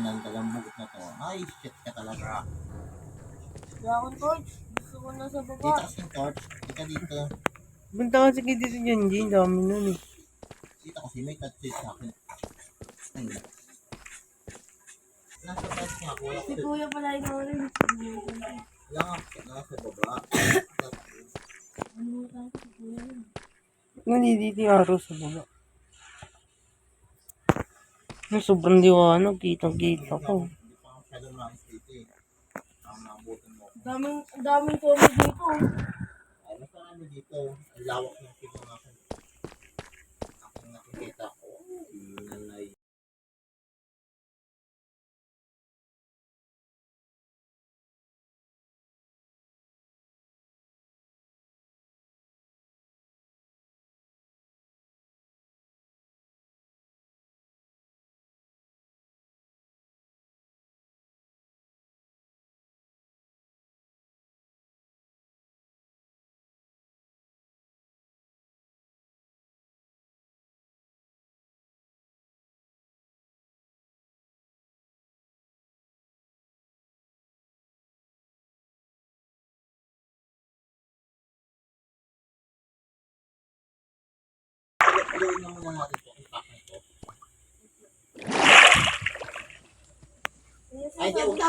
pinagdagang bugot na to. Ay, shit ka talaga. Dragon Torch. Gusto ko na sa Dito baba. kasing torch. Dito dito. Punta kasi kayo dito dyan, Jane. Dami nun eh. Dito kasi may touch sa akin. Ay. Nasa touch nga ako. Si Kuya pala yung orange. Nasa baba. Ano tayo si Kuya yun? Nandito yung araw sa baba. Sobrang liwanag. Kitang-kita ko. Hindi pa ako masyadong nakis dito eh. Ang nabutan mo. Daming tulog dito. Ay, mas marami dito. Ang lawak ng pino ng akin. Aking nakikita ko. Nanay. Gawin na muna natin ito. Ipak na ito. Ay, di wala.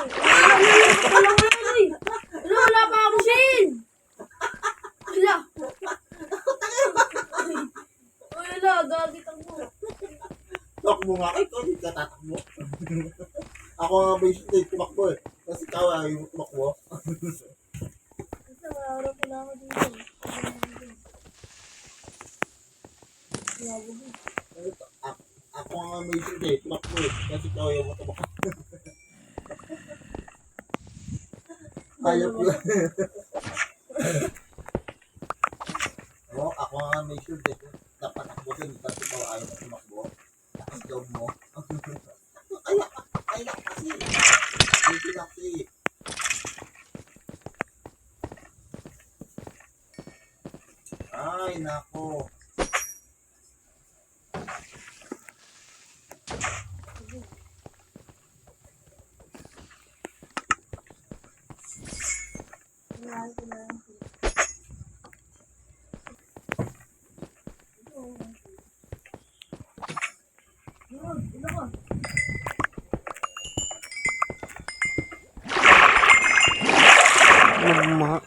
Wala pa ako sin! Wala! Wala, gagit ako. Takbo nga. Ay, ikaw hindi ka tatakbo. Ako nga ba yung tumakbo eh. Kasi ikaw ay yung tumakbo. Kasi maharap ko na ako dito. Ako nga may sige, tumakbo eh. Kasi ikaw ay yung tumakbo. Ayop yun. Oo, ako nga may sure eh. Dapat takbo din. Kasi ikaw ayaw na tumakbo. Tapos job mo. Ay, kasi. Ay, kasi. Ay, nako. Magma.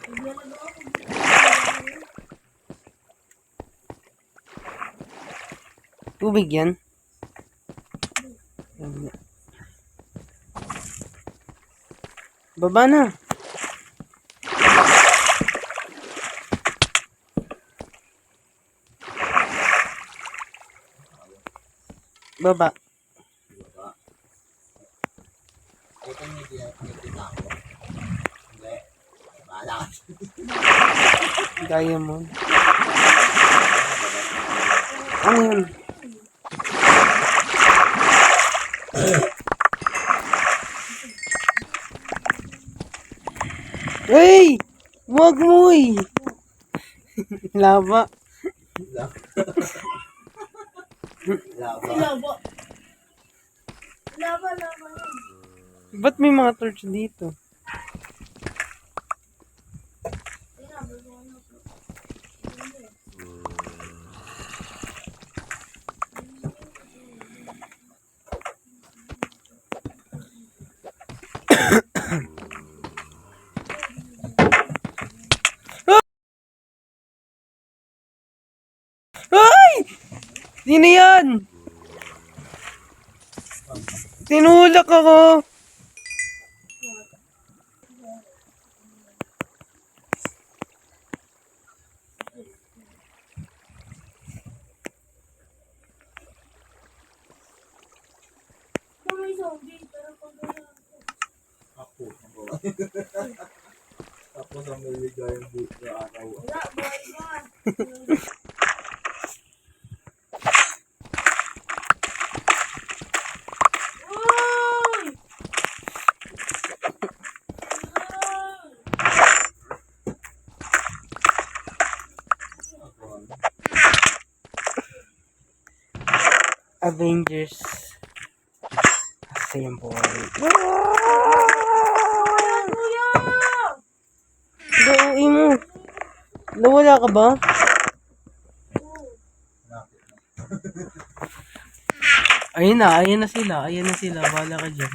Tubig yan. Baba na. Baba. Ito yung nakikita ko. Hindi. Bahala ka. Diamond. Ano yun? Hey! Wag mo eh! Lava. Laba. Laba. Laba yan. Ba't may mga torch dito? Ay! Sino yan? Tinulak ako. May zombie, pero pag Ako. Tapos ang maligayang buhok na araw. wala, buhay pa. Uy! Avengers Ayan po. Kuya! Gawin mo. Nawala ka ba? Lapit na. Ayun na sila. Bahala ka dyan.